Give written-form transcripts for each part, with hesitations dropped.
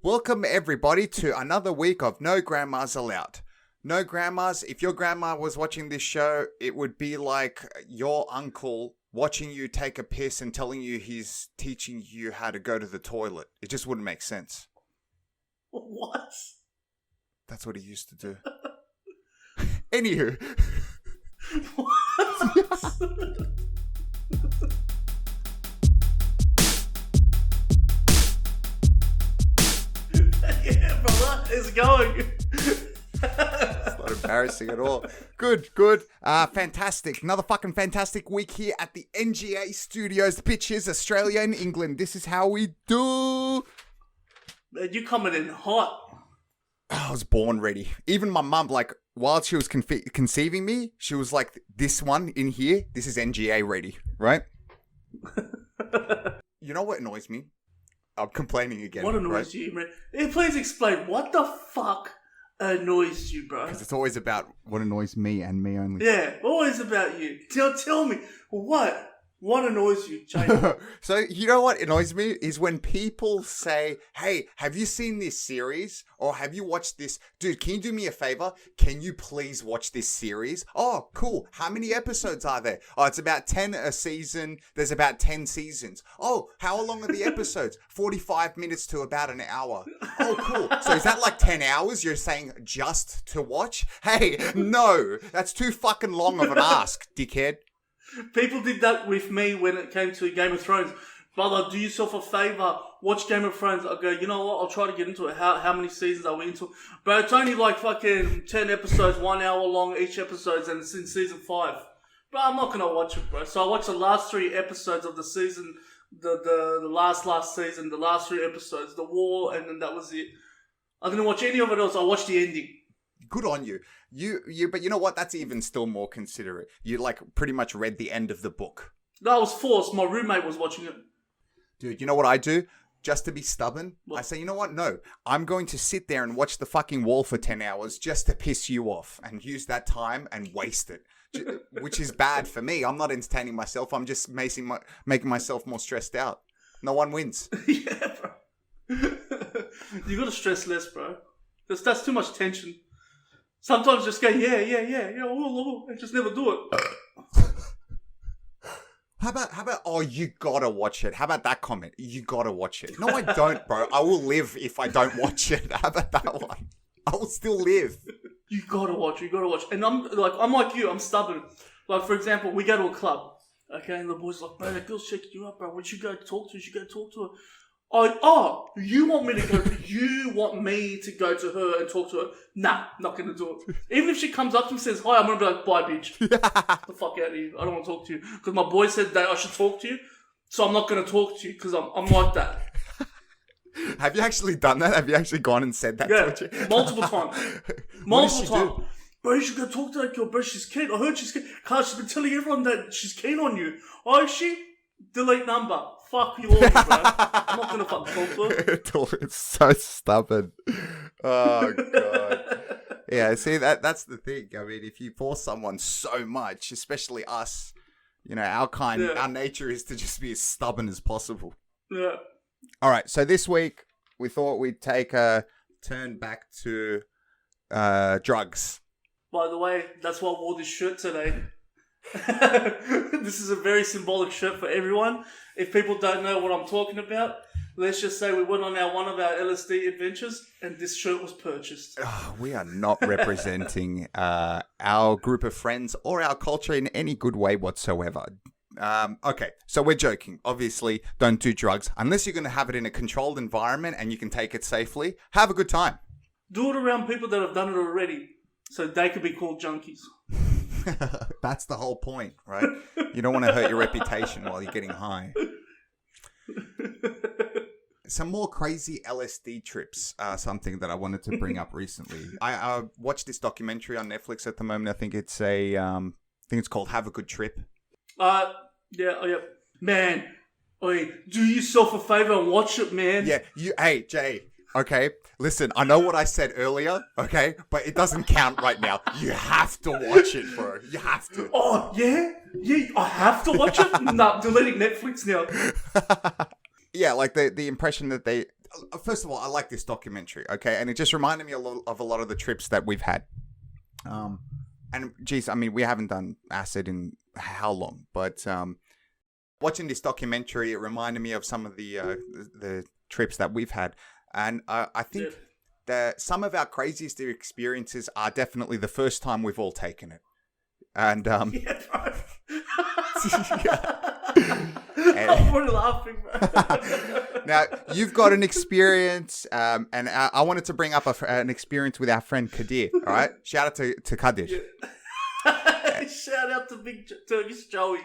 Welcome everybody to another week of No Grandmas Allowed. No grandmas, if your grandma was watching this show, it would be like your uncle watching you take a piss and telling you he's teaching you how to go to the toilet. It just wouldn't make sense. What? That's what he used to do. Anywho. What? Yeah, brother, it's going. It's not embarrassing at all. Good. Fantastic. Another fucking fantastic week here at the NGA Studios. Bitches, Australia and England. This is how we do. Man, you coming in hot. I was born ready. Even my mum, like, while she was conceiving me, she was like, this one in here, this is NGA ready, right? You know what annoys me? I'm complaining again. What annoys you, man? Hey, please explain. What the fuck annoys you, bro? Because it's always about what annoys me and me only. Yeah, always about you. Tell me, what annoys you, Jay? So, you know what annoys me is when people say, hey, have you seen this series? Or have you watched this? Dude, can you do me a favor? Can you please watch this series? Oh, cool. How many episodes are there? Oh, it's about 10 a season. There's about 10 seasons. Oh, how long are the episodes? 45 minutes to about an hour. Oh, cool. So is that like 10 hours you're saying just to watch? Hey, no. That's too fucking long of an ask, dickhead. People did that with me when it came to Game of Thrones. Brother, do yourself a favour. Watch Game of Thrones. I go, you know what? I'll try to get into it. How many seasons are we into? But it's only like fucking 10 episodes, 1 hour long each episode, and it's in season 5. But I'm not going to watch it, bro. So I watched the last 3 episodes of the season, the last season, the last 3 episodes, the war, and then that was it. I didn't watch any of it else. I watched the ending. Good on you. But you know what? That's even still more considerate. You like pretty much read the end of the book. That was forced. My roommate was watching it. Dude, you know what I do? Just to be stubborn, What? I say, you know what? No, I'm going to sit there and watch the fucking wall for 10 hours just to piss you off and use that time and waste it, which is bad for me. I'm not entertaining myself. I'm just making myself more stressed out. No one wins. Yeah, bro. You gotta stress less, bro. That's too much tension. Sometimes just go, yeah, and just never do it. How about, oh, you gotta watch it. How about that comment? You gotta watch it. No, I don't, bro. I will live if I don't watch it. How about that one? I will still live. You gotta watch. And I'm like you, I'm stubborn. Like, for example, we go to a club, okay, and the boy's like, bro, that girl's checking you out, bro. When you go talk to her, you go talk to her. You want me to go to her and talk to her? Nah, not gonna do it. Even if she comes up to me and says hi, I'm gonna be like, bye, bitch. Get the fuck out of here. I don't want to talk to you. Because my boy said that I should talk to you, so I'm not gonna talk to you because I'm like that. Have you actually done that? Have you actually gone and said that to her? Yeah, multiple times. Multiple times. Bro, you should go talk to that girl, bro. She's keen. I heard she's keen. Carl, she's been telling everyone that she's keen on you. Oh, is she? Delete number. Fuck you all, bro. I'm not gonna fucking talk to her. It's so stubborn. Oh, God. Yeah, see, that's the thing. I mean, if you force someone so much, especially us, you know, our nature is to just be as stubborn as possible. Yeah. All right, so this week, we thought we'd take a turn back to drugs. By the way, that's why I wore this shirt today. This is a very symbolic shirt for everyone. If people don't know what I'm talking about, let's just say we went on one of our LSD adventures and this shirt was purchased. We are not representing our group of friends or our culture in any good way whatsoever. Okay, so we're joking. Obviously, don't do drugs unless you're going to have it in a controlled environment and you can take it safely. Have a good time. Do it around people that have done it already so they could be called junkies. That's the whole point, right? You don't want to hurt your reputation while you're getting high. Some more crazy LSD trips are something that I wanted to bring up recently. I watched this documentary on Netflix at the moment. I think it's called Have a Good Trip. Yeah. Man, do yourself a favor and watch it, man. Yeah, hey, Jay. Okay, listen, I know what I said earlier, okay? But it doesn't count right now. You have to watch it, bro. You have to. Oh, yeah? Yeah, I have to watch it? Nah, deleting Netflix now. Yeah, like the impression that first of all, I like this documentary, okay? And it just reminded me of a lot of the trips that we've had. And geez, I mean, we haven't done acid in how long, but watching this documentary, it reminded me of some of the trips that we've had. And I think that some of our craziest experiences are definitely the first time we've all taken it. And yeah, bro. And, I'm already laughing, bro. now, you've got an experience, and I wanted to bring up an experience with our friend Kadir, all right? Shout out to Kadir. Yeah. Shout out to Big Turkish Joey.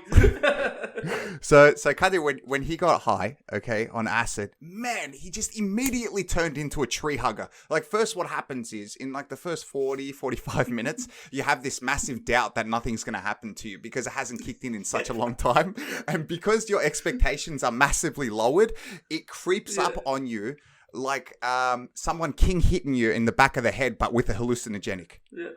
So Kadir, when he got high, okay, on acid, man, he just immediately turned into a tree hugger. Like, first what happens is, in like the first 45 minutes, you have this massive doubt that nothing's going to happen to you because it hasn't kicked in such a long time. And because your expectations are massively lowered, it creeps up on you like someone king hitting you in the back of the head, but with a hallucinogenic. Yeah.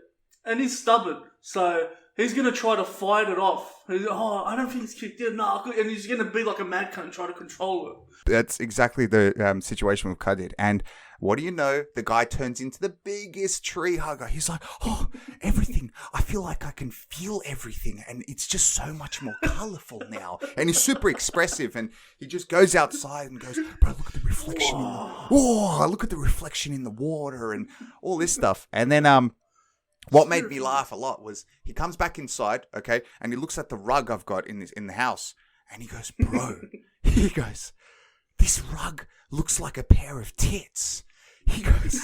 And he's stubborn, so he's going to try to fight it off. I don't think it's kicked in. No, and he's going to be like a mad cunt and try to control it. That's exactly the situation with Kadir. And what do you know? The guy turns into the biggest tree hugger. He's like, oh, everything. I feel like I can feel everything. And it's just so much more colorful now. And he's super expressive. And he just goes outside and goes, bro, look at the reflection. Look at the reflection in the water and all this stuff. And then, what made me laugh a lot was he comes back inside, okay, and he looks at the rug I've got in the house, and he goes, bro, he goes, this rug looks like a pair of tits. He goes,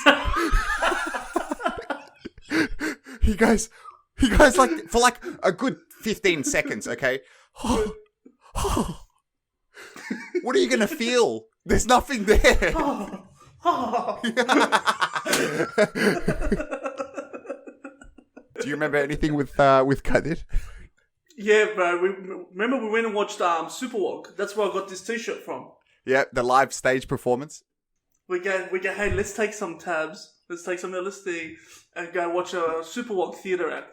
he goes like for like a good 15 seconds, okay. What are you gonna feel? There's nothing there. Do you remember anything with Kadir? Yeah, bro. Remember we went and watched Superwog. That's where I got this T-shirt from. Yeah, the live stage performance. We go. Hey, let's take some tabs. Let's take some LSD and go watch a Superwog theatre act.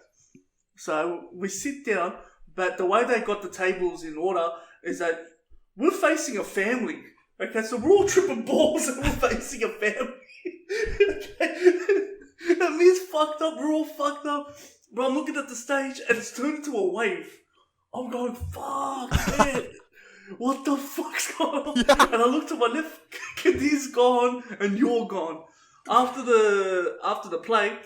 So we sit down, but the way they got the tables in order is that we're facing a family. Okay, so we're all tripping balls and we're facing a family. Okay. Amir's fucked up, we're all fucked up. Bro, I'm looking at the stage and it's turned into a wave. I'm going, fuck, man. What the fuck's going on? Yeah. And I look to my left, Kadir's gone and you're gone. After the play,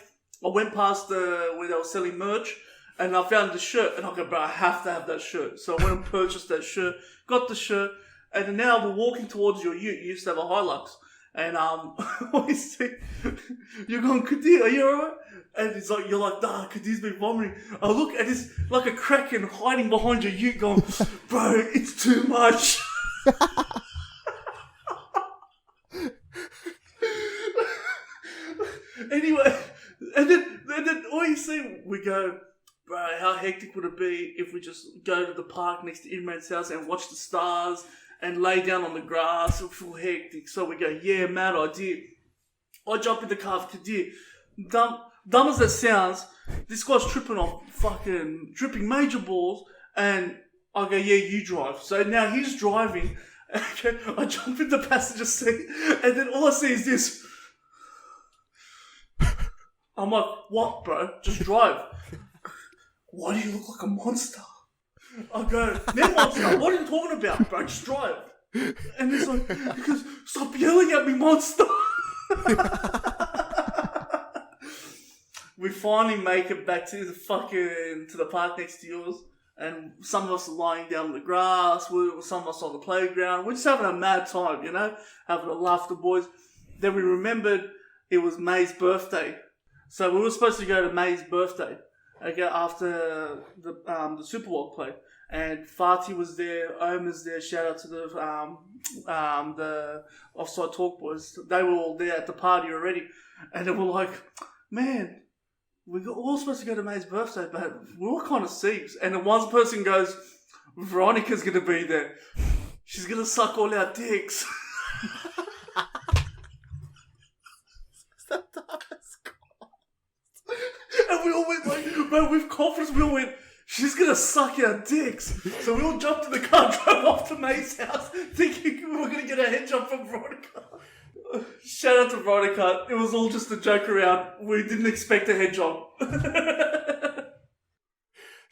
I went past where they were selling merch and I found the shirt and I go, bro, I have to have that shirt. So I went and purchased that shirt, got the shirt, and now we're walking towards your ute. You used to have a Hilux. And we see, you're going, Kadir, are you alright? And it's like, you're like, nah, Kadir's been vomiting. I look and it's like a kraken hiding behind your ute going, bro, it's too much. Anyway, and then all you see, we go, bro, how hectic would it be if we just go to the park next to Imran's house and watch the stars and lay down on the grass and feel hectic. So we go, yeah, mad idea. I jump in the car with Kadir. Dumb as that sounds, this guy's tripping major balls, and I go, yeah, you drive. So now he's driving. Okay, I jump in the passenger seat, and then all I see is this. I'm like, what, bro? Just drive. Why do you look like a monster? I go, man, monster, what are you talking about, bro? Just drive. And it's like, because stop yelling at me, monster. We finally make it back to the park next to yours, and some of us are lying down on the grass, some of us on the playground. We're just having a mad time, having a laugh with the boys. Then we remembered it was May's birthday, so we were supposed to go to May's birthday. Okay, after the Superwog play, and Fatih was there, Omar's there. Shout out to the Offside Talk boys. They were all there at the party already, and they were like, "Man, we're all supposed to go to May's birthday, but we're all kind of seeps." And then one person goes, "Veronica's gonna be there. She's gonna suck all our dicks." And we all went like, bro, with confidence, we all went, she's gonna suck our dicks. So we all jumped in the car, drove off to May's house, thinking we were gonna get a head job from Veronica. Shout out to Veronica. It was all just a joke around. We didn't expect a head job.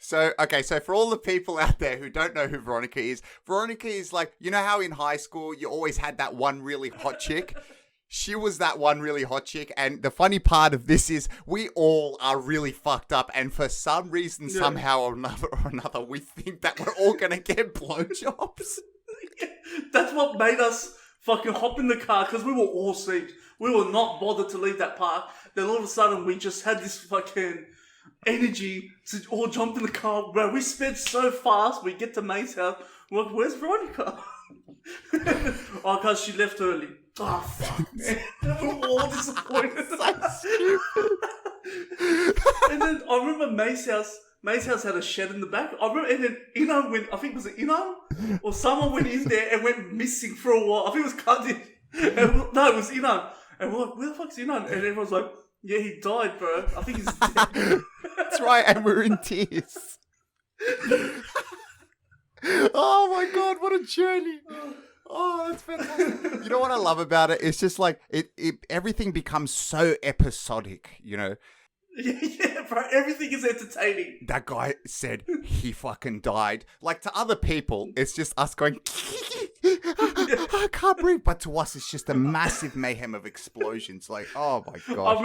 So for all the people out there who don't know who Veronica is like, you know how in high school you always had that one really hot chick? She was that one really hot chick, and the funny part of this is we all are really fucked up, and for some reason, somehow or another, we think that we're all gonna get blowjobs. That's what made us fucking hop in the car, because we were all sick. We were not bothered to leave that park. Then all of a sudden, we just had this fucking energy to all jump in the car. Bro, we sped so fast. We get to May's house. We're like, where's Veronica? Oh, because she left early. Oh, fuck, man. We were all disappointed. So stupid. And then I remember May's house. May's house had a shed in the back. I remember, and then Ino went, I think, was it Ino? Or someone went in there and went missing for a while. I think it was Kadi. No, it was Ino. And we're like, where the fuck's Ino? And everyone's like, yeah, he died, bro. I think he's dead. That's right, and we're in tears. Oh my God, what a journey. Oh, that's fantastic. You know what I love about it? It's just like, everything becomes so episodic, you know? Yeah, bro. Everything is entertaining. That guy said he fucking died. Like, to other people, it's just us going, I can't breathe. But to us, it's just a massive mayhem of explosions. Like, oh my God.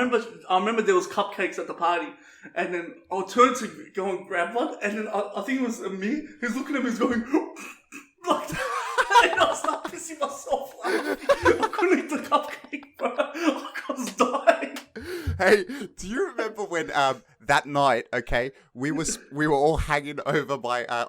I remember there was cupcakes at the party, and then I turned to go and grab one, and then I think it was Amir who's looking at me, he's going, like that. And I started pissing myself laughing. I couldn't eat the cupcake, bro. I was dying. Hey, do you remember when that night, okay, we were all hanging over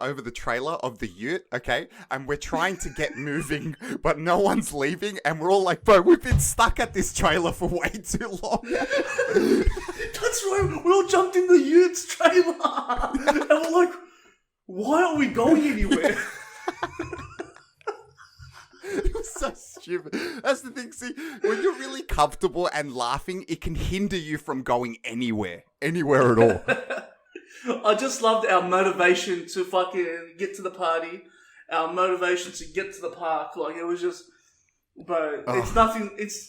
over the trailer of the ute, okay, and we're trying to get moving, but no one's leaving, and we're all like, bro, we've been stuck at this trailer for way too long. That's right. We all jumped in the ute's trailer, and we're like, why aren't we going anywhere? It was so stupid. That's the thing. See, when you're really comfortable and laughing, it can hinder you from going anywhere at all. I just loved our motivation to fucking get to the party, our motivation to get to the park. Like, it was just, bro, it's nothing. It's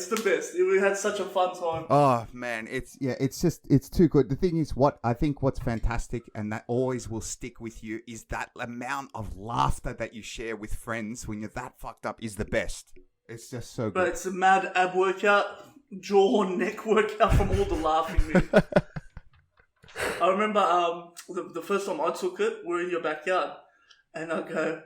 the best. We had such a fun time. Oh man, it's too good. The thing is, what's fantastic and that always will stick with you is that amount of laughter that you share with friends when you're that fucked up is the best. It's just so good. But it's a mad ab workout, jaw, neck workout from all the laughing, man. I remember the first time I took it, we're in your backyard, and I go,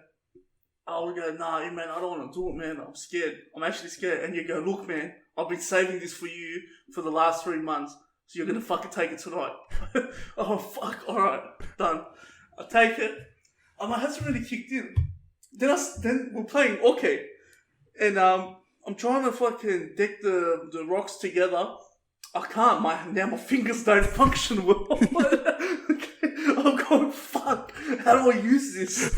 nah, man, I don't want to do it, man. I'm scared. I'm actually scared. And you go, look, man, I've been saving this for you for the last 3 months, so you're going to fucking take it tonight. Oh, fuck. All right. Done. I take it. My hasn't really kicked in. Then we're playing okay. And I'm trying to fucking deck the rocks together. I can't. Now my fingers don't function well. I'm going, fuck. How do I use this?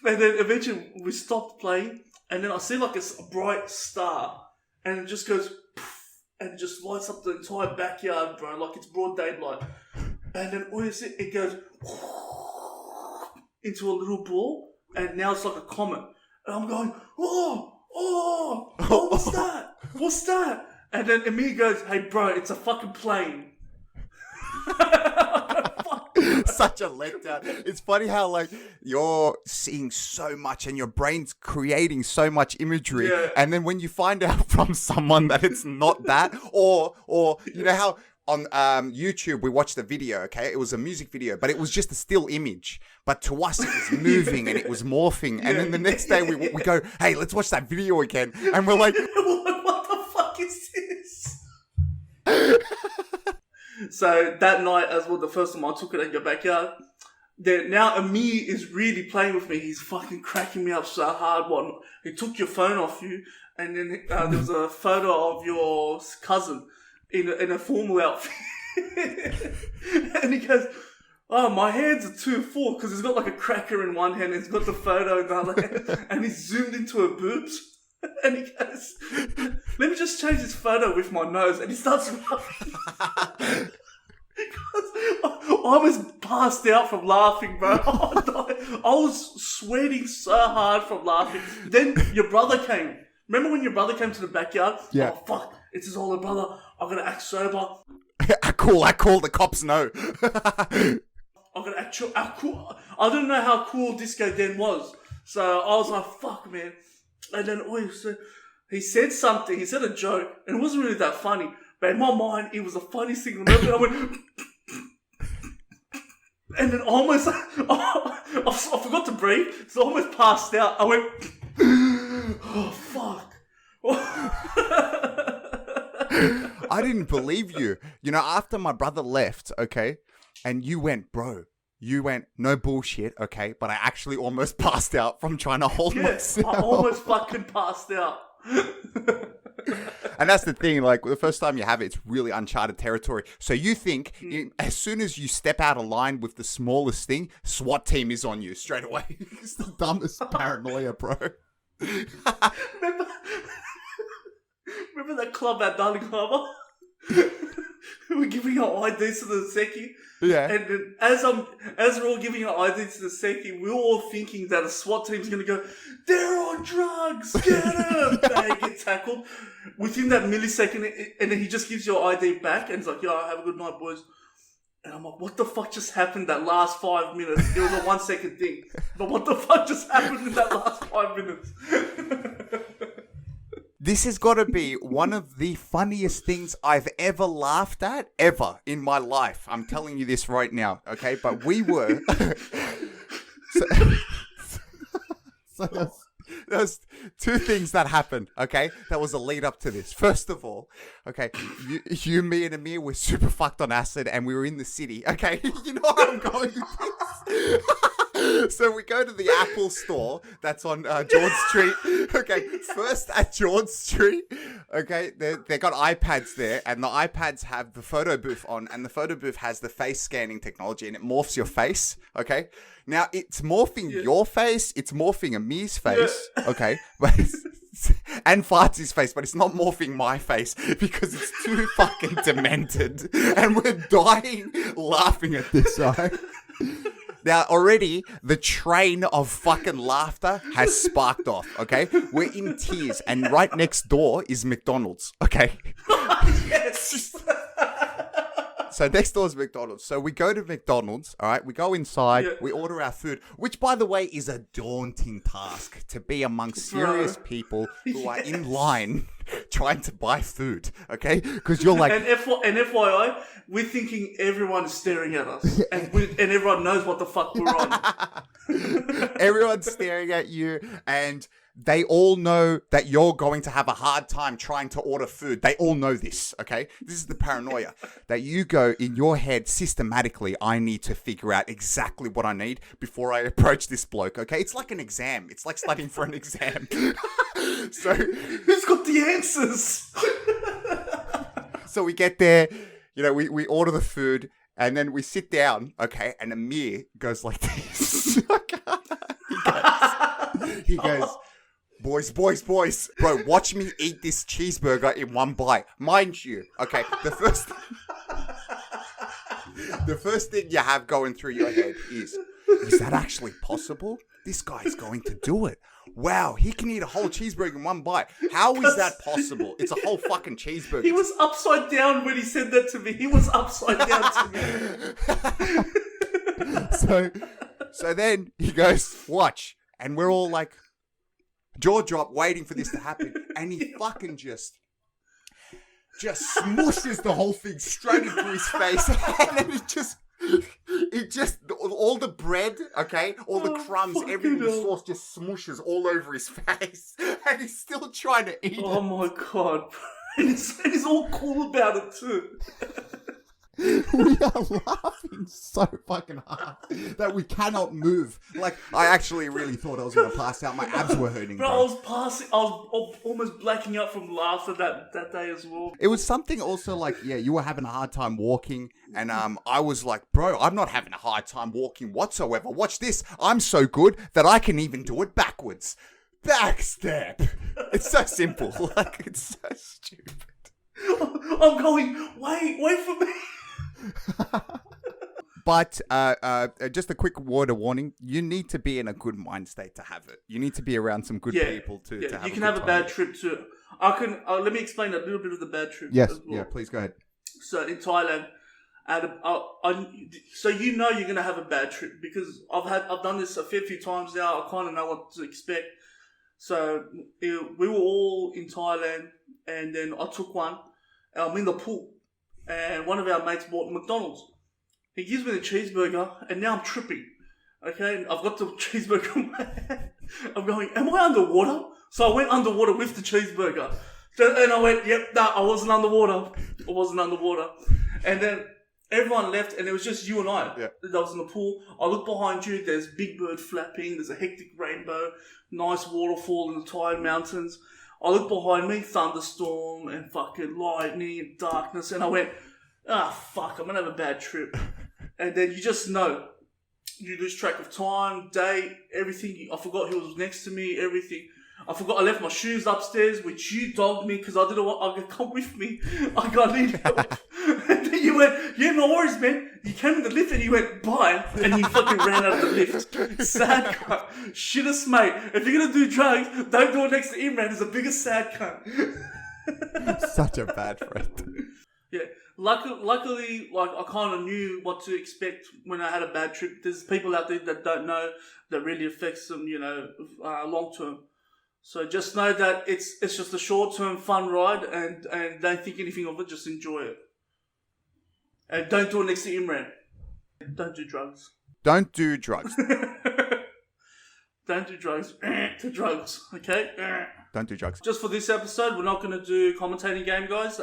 And then eventually we stopped playing, and then I see like a bright star, and it just goes poof, and just lights up the entire backyard, bro, like it's broad daylight. And then all you see, it goes into a little ball, and now it's like a comet. And I'm going, what's that? What's that? And then Amir goes, hey, bro, it's a fucking plane. Such a letdown. It's funny how like you're seeing so much and your brain's creating so much imagery, and then when you find out from someone that it's not that, or you know how on YouTube we watched a video, okay, it was a music video, but it was just a still image, but to us it was moving and it was morphing, and then the next day we go, hey, let's watch that video again, and we're like, what the fuck is this? So that night as well, the first time I took it in your backyard, now Amir is really playing with me. He's fucking cracking me up so hard. He took your phone off you, and then there was a photo of your cousin in a formal outfit. And he goes, oh, my hands are too full, because he's got like a cracker in one hand and he's got the photo in the other hand, and he's zoomed into her boobs. And he goes, let me just change this photo with my nose. And he starts rubbing. I almost passed out from laughing, bro. I was sweating so hard from laughing. Then your brother came. Remember when your brother came to the backyard? Yeah. Oh, fuck. It's his older brother. I'm going to act sober. I call. The cops know. I'm going to act cool. I didn't know how cool Disco Den was. So I was like, fuck, man. And then he said something. He said a joke. And it wasn't really that funny. But in my mind, it was the funniest thing. I went... And then almost, I forgot to breathe, so I almost passed out. I went, oh, fuck. I didn't believe you. You know, after my brother left, okay, and you went, bro, no bullshit, okay, but I actually almost passed out from trying to hold myself. I almost fucking passed out. And that's the thing, like, the first time you have it, it's really uncharted territory. So you think, as soon as you step out of line with the smallest thing, SWAT team is on you straight away. It's the dumbest paranoia, bro. Remember that club at Darling Harbour? We were giving our IDs to the Seki. Yeah. And then as we're all giving our IDs to the Seki, we're all thinking that a SWAT team's going to go, they're on drugs, get them! They get tackled. Within that millisecond, and then he just gives your ID back, and he's like, yeah, have a good night, boys. And I'm like, what the fuck just happened that last 5 minutes? It was a 1 second thing. But what the fuck just happened in that last 5 minutes? This has got to be one of the funniest things I've ever laughed at, ever, in my life. I'm telling you this right now, okay? But we were... so there's two things that happened, okay? That was a lead up to this. First of all, okay, you, me, and Amir were super fucked on acid, and we were in the city, okay? You know how I'm going with this? So we go to the Apple store that's on George Street. Okay, first at George Street. Okay, they got iPads there, and the iPads have the photo booth on, and the photo booth has the face scanning technology, and it morphs your face. Okay, now it's morphing your face, it's morphing Amir's face. Okay, but and Farty's face, but it's not morphing my face because it's too fucking demented, and we're dying laughing at this. Right? Now, already, the train of fucking laughter has sparked off, okay? We're in tears, and right next door is McDonald's, okay? Yes! So next door is McDonald's. So we go to McDonald's, all right? We go inside, we order our food, which, by the way, is a daunting task to be amongst serious people who are in line trying to buy food, okay? Because you're like... And FYI, we're thinking everyone is staring at us. And everyone knows what the fuck we're on. Everyone's staring at you, and they all know that you're going to have a hard time trying to order food. They all know this, okay? This is the paranoia. That you go in your head systematically, I need to figure out exactly what I need before I approach this bloke, okay? It's like an exam. It's like studying for an exam. So, who's got the answers? So we get there, you know, we order the food, and then we sit down, okay? And Amir goes like this. He goes, boys, bro, watch me eat this cheeseburger in one bite. Mind you, okay, the first thing you have going through your head is that actually possible? This guy's going to do it. Wow, he can eat a whole cheeseburger in one bite. How is that possible? It's a whole fucking cheeseburger. He was upside down when he said that to me. He was upside down to me. So then he goes, watch. And we're all like, jaw drop, waiting for this to happen. And he fucking just smushes the whole thing straight into his face. And then it just, all the bread, okay, all the crumbs, everything, the sauce just smushes all over his face. And he's still trying to eat it. Oh my God. And he's all cool about it too. We are laughing so fucking hard that we cannot move. Like, I actually really thought I was going to pass out. My abs were hurting. Bro, I was almost blacking out from laughter that day as well. It was something also like, yeah, you were having a hard time walking. And I was like, bro, I'm not having a hard time walking whatsoever. Watch this. I'm so good that I can even do it backwards. Backstep. It's so simple. Like, it's so stupid. I'm going, wait for me. But just a quick word of warning: you need to be in a good mind state to have it. You need to be around some good people to have. You can have a bad trip too. I can. Let me explain a little bit of the bad trip. Yes. As well. Yeah. Please go ahead. So in Thailand, so you know you're gonna have a bad trip because I've done this a fair few times now. I kind of know what to expect. So we were all in Thailand, and then I took one. I'm in the pool, and one of our mates bought McDonald's. He gives me the cheeseburger, and now I'm tripping. Okay, I've got the cheeseburger in my hand. I'm going, am I underwater? So I went underwater with the cheeseburger. And I went, yep, I wasn't underwater. And then everyone left, and it was just you and I that was in the pool. I look behind you, there's big bird flapping, there's a hectic rainbow, nice waterfall in the Thai mountains. I look behind me, thunderstorm and fucking lightning and darkness, and I went, fuck, I'm gonna have a bad trip. And then you just know. You lose track of time, day, everything. I forgot who was next to me, everything. I forgot I left my shoes upstairs, which you dogged me because I didn't want I could come with me. I got need help. And then you went, yeah, no worries, man. You came in the lift and you went, bye. And you fucking ran out of the lift. Sad cunt. Shittest mate. If you're going to do drugs, don't do it next to Imran. He's the biggest sad cunt. Such a bad friend. Yeah. Luckily, like I kind of knew what to expect when I had a bad trip. There's people out there that don't know that really affects them, long term. So just know that it's just a short term fun ride, and don't think anything of it. Just enjoy it, and don't do it next to Imran. Don't do drugs. Don't do drugs. Don't do drugs. To drugs, okay? Don't do drugs. Just for this episode, we're not going to do commentating game, guys.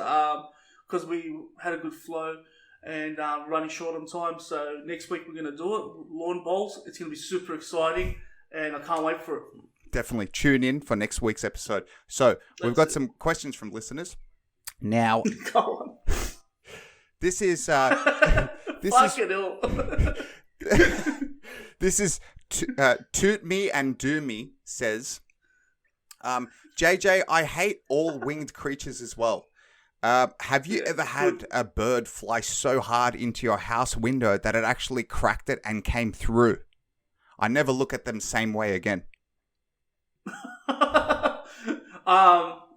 Because we had a good flow and running short on time. So next week we're going to do it. Lawn bowls. It's going to be super exciting and I can't wait for it. Definitely tune in for next week's episode. So we've got some questions from listeners. Now, go on. This is this is Toot Me and Do Me says, JJ, I hate all winged creatures as well. Have you ever had a bird fly so hard into your house window that it actually cracked it and came through? I never look at them same way again.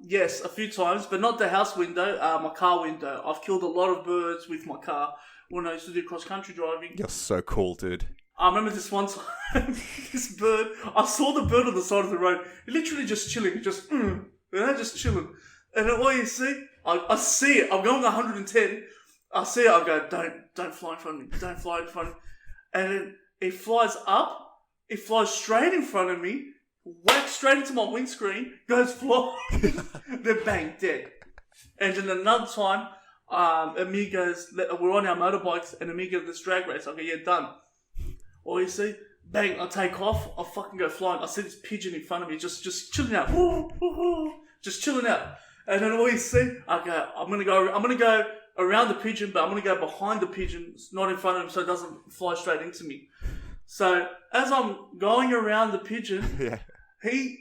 Yes, a few times, but not the house window, my car window. I've killed a lot of birds with my car when I used to do cross-country driving. You're so cool, dude. I remember this one time, this bird, I saw the bird on the side of the road, literally just chilling, just chilling. And then what you see, I see it, I'm going 110, I see it, I go, don't fly in front of me, don't fly in front of me. And then it flies up, it flies straight in front of me, whacks straight into my windscreen, goes flying, then bang, dead. And then another time, Amir goes, we're on our motorbikes, and Amir goes, let's drag race. I go, yeah, done. Or you see, bang, I take off, I fucking go flying. I see this pigeon in front of me, just chilling out. Just chilling out. And then all you see, I go, I'm gonna go around the pigeon, but I'm gonna go behind the pigeon, not in front of him, so it doesn't fly straight into me. So as I'm going around the pigeon,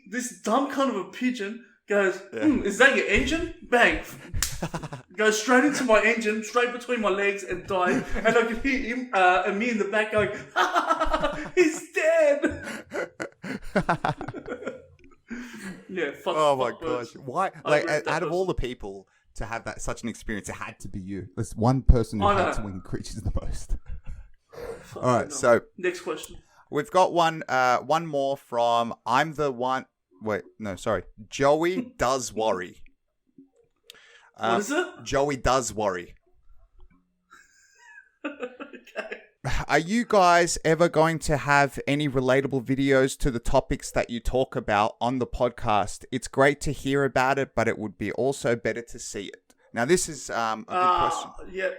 this dumb kind of a pigeon goes, is that your engine? Bang. Goes straight into my engine, straight between my legs and died. And I could hear him, Amir in the back going, he's dead. Yeah, fuck. Oh my gosh. Why? Like, out of all the people to have such an experience, it had to be you. There's one person who hates winged creatures the most. All right, so next question. We've got one more from Joey Does Worry. What is it? Joey Does Worry. Okay. Are you guys ever going to have any relatable videos to the topics that you talk about on the podcast? It's great to hear about it, but it would be also better to see it. Now, this is a big question. Yeah.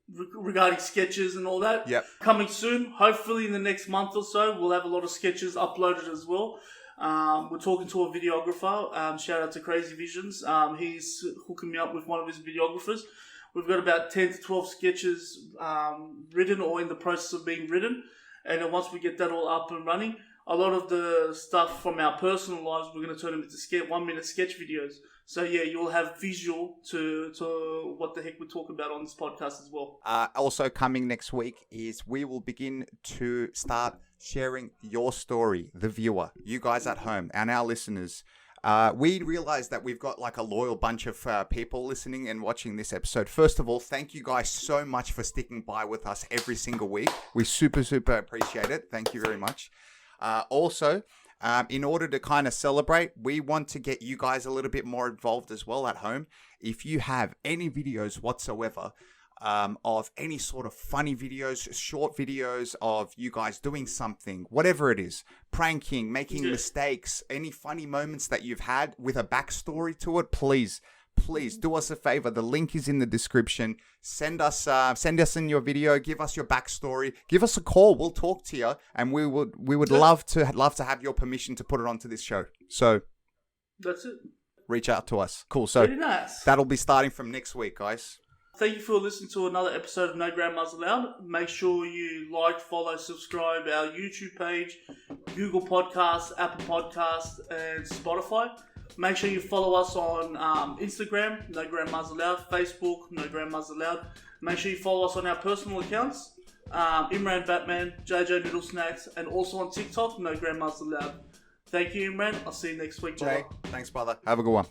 Regarding sketches and all that. Yep. Coming soon. Hopefully in the next month or so, we'll have a lot of sketches uploaded as well. We're talking to a videographer. Shout out to Crazy Visions. He's hooking me up with one of his videographers. We've got about 10 to 12 sketches written or in the process of being written. And then once we get that all up and running, a lot of the stuff from our personal lives, we're going to turn them into 1 minute sketch videos. So yeah, you'll have visual to what the heck we talk about on this podcast as well. Also coming next week is we will begin to start sharing your story, the viewer, you guys at home and our listeners. We realize that we've got like a loyal bunch of people listening and watching this episode. First of all, thank you guys so much for sticking by with us every single week. We super appreciate it. Thank you very much. Also, in order to kind of celebrate, we want to get you guys a little bit more involved as well at home. If you have any videos whatsoever of any sort of funny videos, short videos of you guys doing something, whatever it is, pranking, making mistakes, any funny moments that you've had with a backstory to it, please do us a favor. The link is in the description. Send us in your video. Give us your backstory. Give us a call. We'll talk to you, and we would love to have your permission to put it onto this show. So that's it. Reach out to us. Cool. So really nice. That'll be starting from next week, guys. Thank you for listening to another episode of No Grandmas Allowed. Make sure you like, follow, subscribe our YouTube page, Google Podcasts, Apple Podcasts, and Spotify. Make sure you follow us on Instagram, No Grandmas Allowed, Facebook, No Grandmas Allowed. Make sure you follow us on our personal accounts, Imran Batman, JJ Noodle Snacks, and also on TikTok, No Grandmas Allowed. Thank you, Imran. I'll see you next week, brother. Jay, thanks, brother. Have a good one.